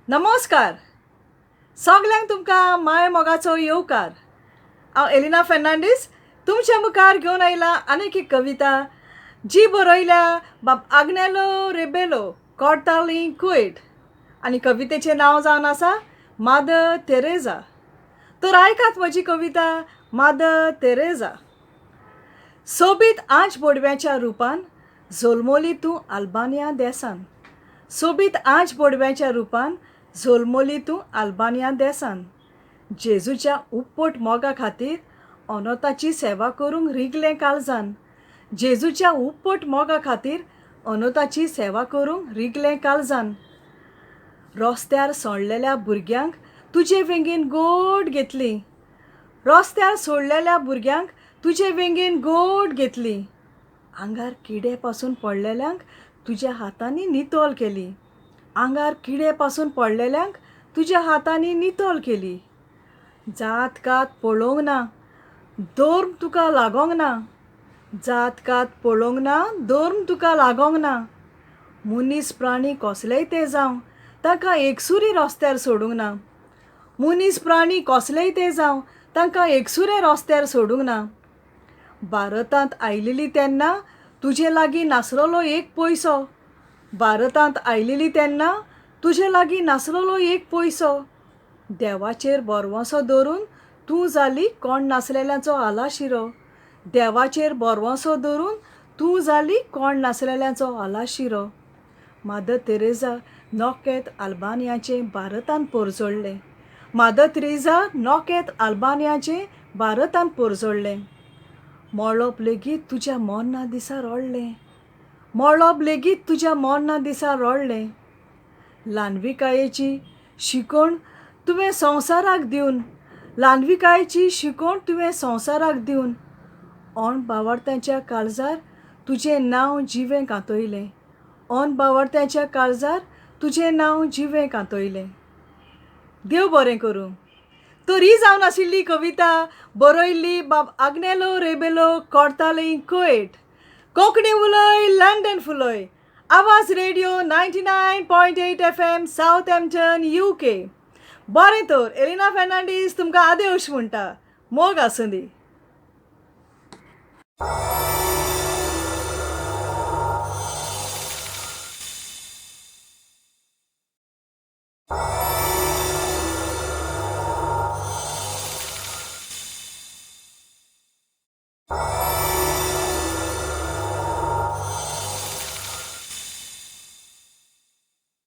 नमस्कार. सगल्यांक तुमकां माय मोगाचो येवकार. हांव एलिना फेर्नांडीस तुमच्या मुखार घेवन आयला आनीक एक कविता जी बरयल्या बाब आग्नेलो रेबेलो कॉर्ताली कुएट आनी कवितेचें नांव जावन आसा मादर तेरेजा. तर आयकात म्हजी कविता मादर तेरेजा. सोबीत आंच बोडव्याच्या रुपान झोलमोली तूं आल्बानिया देसान. सोबीत आंच बोडव्याच्या रुपान झोलमोली तूं आल्बानिया देसान. जेजूच्या उपपोट मोगा खातीर अनोताची सेवा करूंक रिगलें काळजान. जेजूच्या उपपोट मोगा खातीर अनोताची सेवा करूंक रिगलें काळजान. रस्त्यार सोडलेल्या भुरग्यांक तुजे वेंगेन गोड घेतली. रस्त्यार सोडलेल्या भुरग्यांक तुजे वेंगेन गोड घेतली. आंगार किडे पासून पडलेल्यांक तुज्या हातांनी नितोल केली. आंगार किडे पासून पडलेल्यांक तुज्या हातांनी नितोल केली. जात कात पळोवंक ना, दोर्म तुका लागोंक ना. जात कात पळोवंक ना, दोर्म तुका लागोंक ना. मनीस प्राणी कसलेय ते जावं तांकां एकसुरी रस्त्यार सोडूंक ना. मनीस प्राणी कसलेय ते जावं तांकां एकसुरे रस्त्यार सोडूंक ना. भारतांत आयिल्ली तेन्ना तुजे लागीं नासलोलो एक पयसो. भारतांत आयिल्ली तेन्ना तुजे लागीं नासलोलो एक पयसो. देवाचेर बोरवंसो दवरून तूं जाली कोण नासलेल्यांचो आलाशिरो. देवाचेर बोरवंसो दवरून तूं जाली कोण नासलेल्यांचो आलाशिरो. मादर तेरेजा नोकेत आल्बानियाचें भारतांत पोरजोडलें. मादर तेरेजा नोकेत आल्बानियाचें भारतांत पोरजोडलें. मळब लेगीत तुज्या मोन्ना दिसा रोडलें. मळब लेगीत तुज्या मोन्ना दिसा रोडलें. ल्हानविकायेची शिकोण तुवें संवसाराक दिवन. ल्हानविकायेची शिकोण तुवें संवसाराक दिवन. ओण भावार्थ्याच्या काळजार तुजें नांव जिवें कांतयलें. ओन भावार्थ्याच्या काळजार तुजें नांव जिवें कांतयलें. देव बरें करूं. तर ही जावन आशिल्ली कविता बरयल्ली बाब आग्नेलो रेबेलो कॉर्ताली कुएट. कोंकणी उलय लंडन फुलय. आवाज रेडिओ 99.8 FM सावथहॅम्प्टन UK. बरें तर एलिना फेर्नांडीस तुमकां आदेश म्हणटा. मोग आसूं दी.